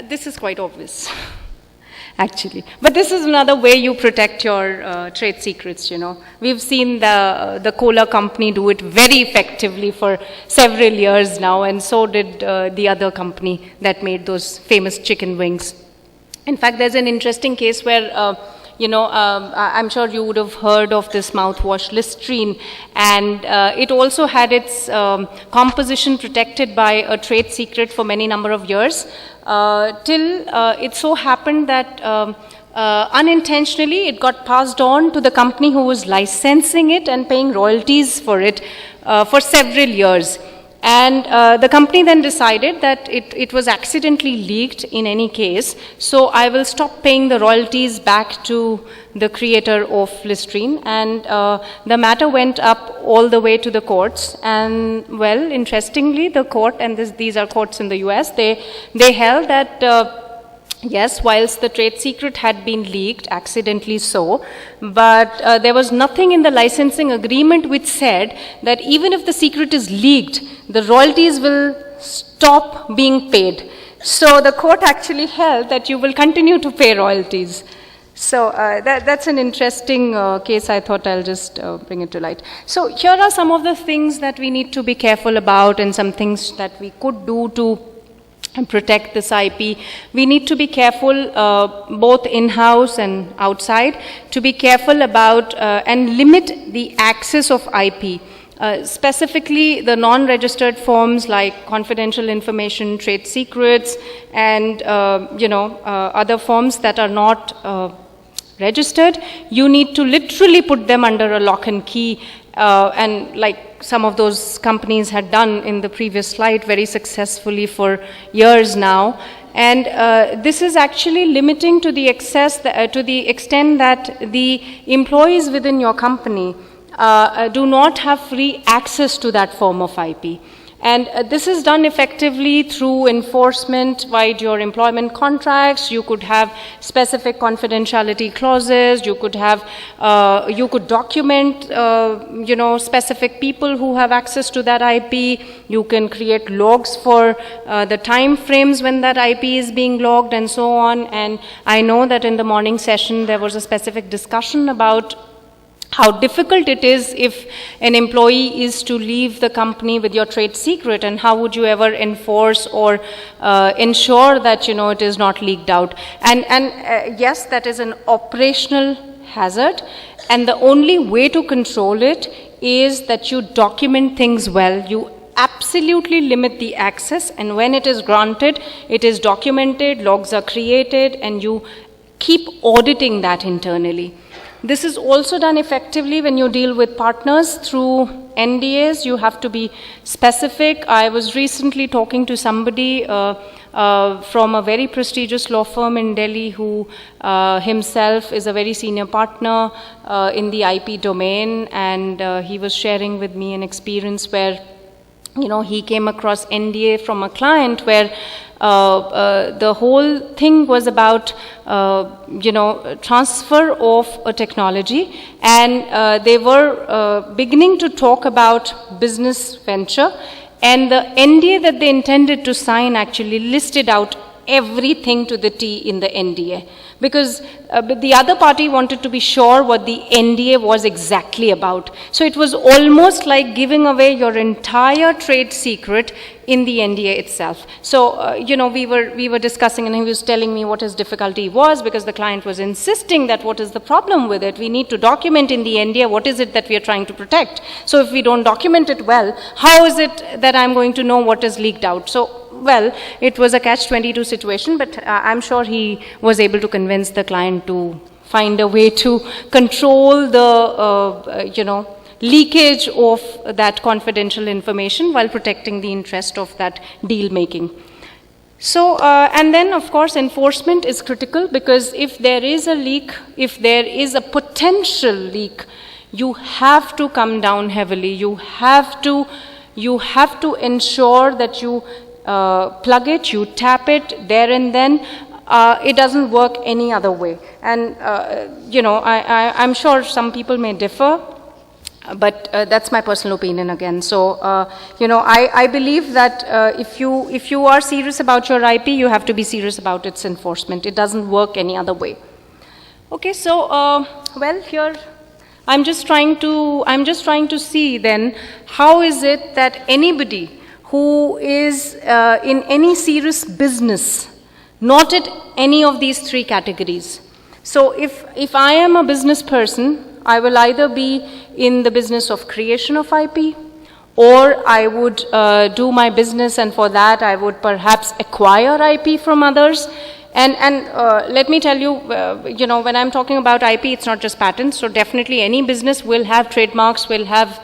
This is quite obvious, actually. But this is another way you protect your trade secrets, you know. We've seen the cola company do it very effectively for several years now, and so did the other company that made those famous chicken wings. In fact, there's an interesting case where I'm sure you would have heard of this mouthwash Listerine, and it also had its composition protected by a trade secret for many number of years, till it so happened that unintentionally it got passed on to the company who was licensing it and paying royalties for it for several years. And the company then decided that it was accidentally leaked in any case, so I will stop paying the royalties back to the creator of Listerine. And the matter went up all the way to the courts. And well, interestingly, the court, and these are courts in the US, they held that yes, whilst the trade secret had been leaked, accidentally so, but there was nothing in the licensing agreement which said that even if the secret is leaked, the royalties will stop being paid. So the court actually held that you will continue to pay royalties. So that's an interesting case. I thought I'll just bring it to light. So here are some of the things that we need to be careful about, and some things that we could do to and protect this IP. We need to be careful, both in-house and outside, to be careful about and limit the access of IP. Specifically, the non-registered forms like confidential information, trade secrets, and other forms that are not registered. You need to literally put them under a lock and key, and like some of those companies had done in the previous slide very successfully for years now. And this is actually limiting to the extent that the employees within your company do not have free access to that form of IP. And this is done effectively through enforcement via your employment contracts. You could have specific confidentiality clauses. You could have, you could document, specific people who have access to that IP. You can create logs for the time frames when that IP is being logged, and so on. And I know that in the morning session there was a specific discussion about how difficult it is if an employee is to leave the company with your trade secret, and how would you ever enforce or ensure that it is not leaked out. And yes, that is an operational hazard, and the only way to control it is that you document things well. You absolutely limit the access, and when it is granted, it is documented, logs are created, and you keep auditing that internally. This is also done effectively when you deal with partners through NDAs. You have to be specific. I was recently talking to somebody from a very prestigious law firm in Delhi who himself is a very senior partner in the IP domain, and he was sharing with me an experience where he came across NDA from a client where the whole thing was about, transfer of a technology, and they were beginning to talk about business venture, and the NDA that they intended to sign actually listed out everything to the T in the NDA, because the other party wanted to be sure what the NDA was exactly about. So it was almost like giving away your entire trade secret in the NDA itself. So we were discussing, and he was telling me what his difficulty was, because the client was insisting that what is the problem with it? We need to document in the NDA what is it that we are trying to protect. So if we don't document it well, how is it that I'm going to know what is leaked out? So well, it was a catch-22 situation, but I'm sure he was able to convince the client to find a way to control the, leakage of that confidential information while protecting the interest of that deal making. So, and then of course enforcement is critical, because if there is a leak, if there is a potential leak, you have to come down heavily. You have to ensure that you plug it, you tap it there and then. It doesn't work any other way. And I'm sure some people may differ, But that's my personal opinion again. So, I believe that if you are serious about your IP, you have to be serious about its enforcement. It doesn't work any other way. Okay, so, well, here, I'm just trying to see then, how is it that anybody who is in any serious business, not at any of these three categories. So if I am a business person, I will either be in the business of creation of IP, or I would do my business, and for that I would perhaps acquire IP from others. And let me tell you, when I'm talking about IP, it's not just patents. So definitely any business will have trademarks, will have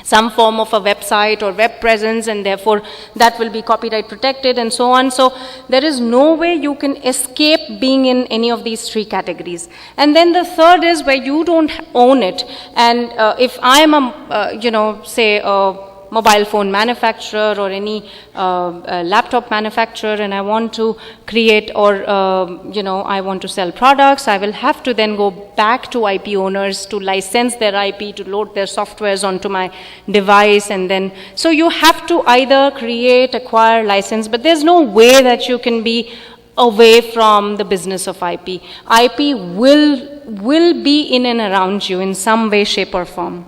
some form of a website or web presence, and therefore that will be copyright protected and so on. So there is no way you can escape being in any of these three categories. And then the third is where you don't own it. And if I am say a mobile phone manufacturer or any laptop manufacturer, and I want to create or I want to sell products, I will have to then go back to IP owners to license their IP, to load their softwares onto my device, and then so you have to either create, acquire, license, but there's no way that you can be away from the business of IP. IP will be in and around you in some way, shape or form.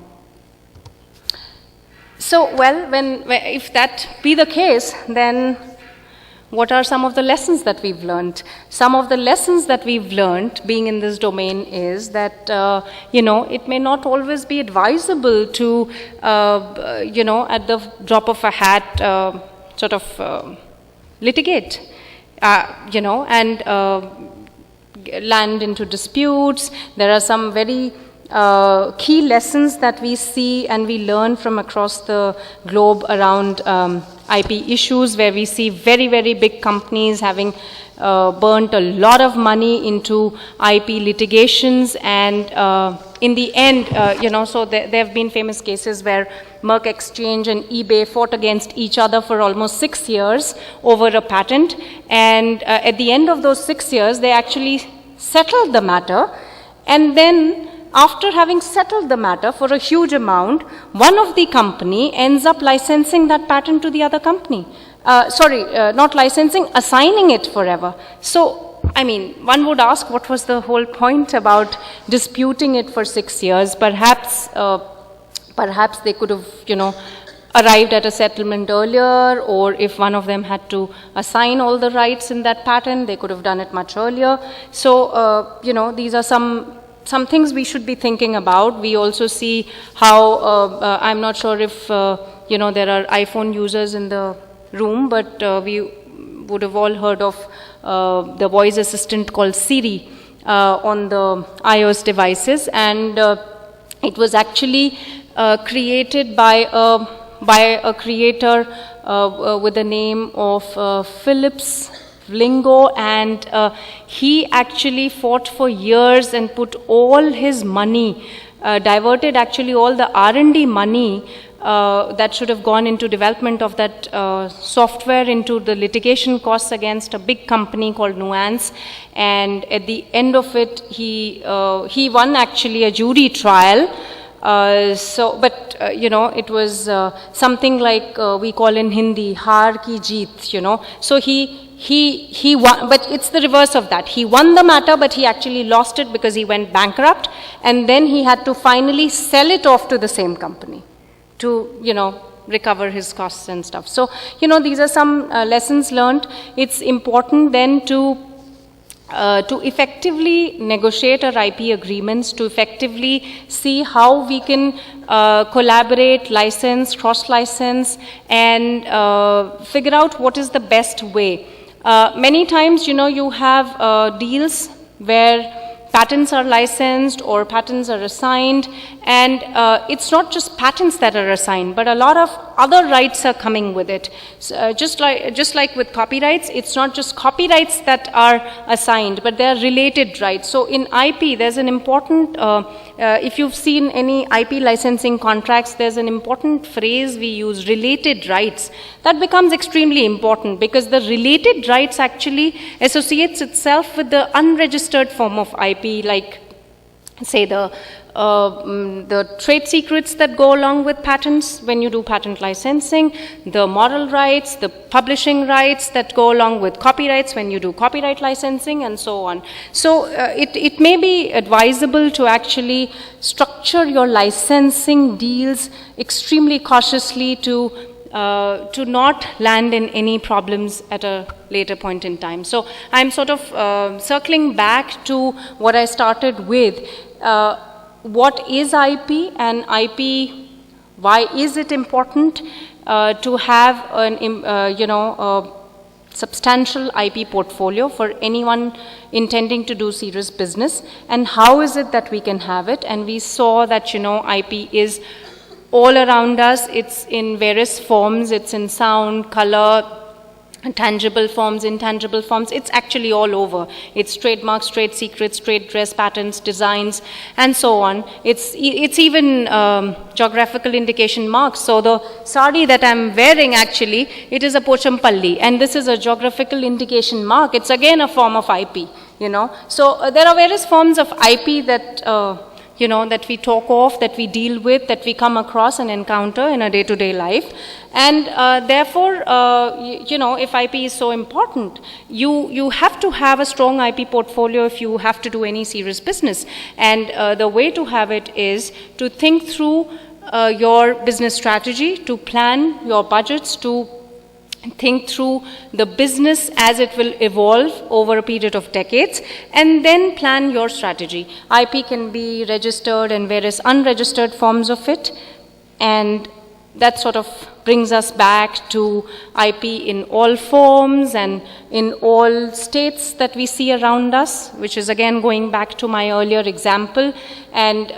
So, well, if that be the case, then what are some of the lessons that we've learned? Some of the lessons that we've learned being in this domain is that, it may not always be advisable to, at the drop of a hat, litigate, and land into disputes. There are some very key lessons that we see and we learn from across the globe around IP issues, where we see very, very big companies having burnt a lot of money into IP litigations, and in the end, so there have been famous cases where Merck Exchange and eBay fought against each other for almost 6 years over a patent, and at the end of those 6 years, they actually settled the matter, and then after having settled the matter for a huge amount, one of the company ends up licensing that patent to the other company. Not licensing, assigning it forever. So, I mean, one would ask, what was the whole point about disputing it for 6 years? Perhaps they could have, arrived at a settlement earlier, or if one of them had to assign all the rights in that patent, they could have done it much earlier. So, these are some things we should be thinking about. We also see how, I'm not sure if, there are iPhone users in the room, but we would have all heard of the voice assistant called Siri on the iOS devices, and it was actually created by a creator with the name of Philips Lingo, and he actually fought for years and put all his money, diverted actually all the R&D money that should have gone into development of that software into the litigation costs against a big company called Nuance, and at the end of it, he won actually a jury trial. It was something like we call in Hindi, haar ki jeet, So he won, but it's the reverse of that. He won the matter, but he actually lost it because he went bankrupt, and then he had to finally sell it off to the same company to, recover his costs and stuff. So, these are some lessons learned. It's important then to effectively negotiate our IP agreements, to effectively see how we can collaborate, license, cross-license, and figure out what is the best way. Many times, you have deals where patents are licensed or patents are assigned, and it's not just patents that are assigned, but a lot of other rights are coming with it. So, just like with copyrights, it's not just copyrights that are assigned, but they are related rights. So in IP, there's an important, if you've seen any IP licensing contracts, there's an important phrase we use, related rights. That becomes extremely important because the related rights actually associates itself with the unregistered form of IP, like say the the trade secrets that go along with patents when you do patent licensing, the moral rights, the publishing rights that go along with copyrights when you do copyright licensing, and so on. So it may be advisable to actually structure your licensing deals extremely cautiously to not land in any problems at a later point in time. So I'm sort of circling back to what I started with. What is IP, and IP, why is it important to have an, a substantial IP portfolio for anyone intending to do serious business, and how is it that we can have it? And we saw that, IP is all around us. It's in various forms. It's in sound, color, tangible forms, intangible forms. It's actually all over. It's trademarks, trade secrets, trade dress, patents, designs, and so on. It's even geographical indication marks. So the sari that I'm wearing, actually, it is a Pochampalli, and this is a geographical indication mark. It's again a form of IP, So there are various forms of IP that that we talk of, that we deal with, that we come across and encounter in a day-to-day life. And therefore, if IP is so important, you have to have a strong IP portfolio if you have to do any serious business. And the way to have it is to think through your business strategy, to plan your budgets, to think through the business as it will evolve over a period of decades, and then plan your strategy. IP can be registered and various unregistered forms of it, and that sort of brings us back to IP in all forms and in all states that we see around us, which is again going back to my earlier example. And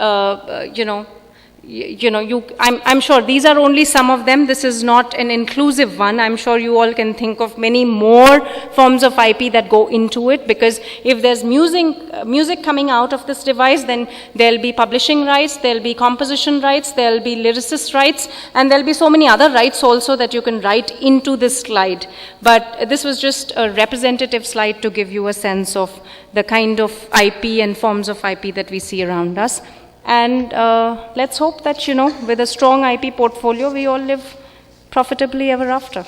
I'm sure these are only some of them. This is not an inclusive one. I'm sure you all can think of many more forms of IP that go into it, because if there's music coming out of this device, then there'll be publishing rights, there'll be composition rights, there'll be lyricist rights, and there'll be so many other rights also that you can write into this slide. But this was just a representative slide to give you a sense of the kind of IP and forms of IP that we see around us. And let's hope that, with a strong IP portfolio, we all live profitably ever after.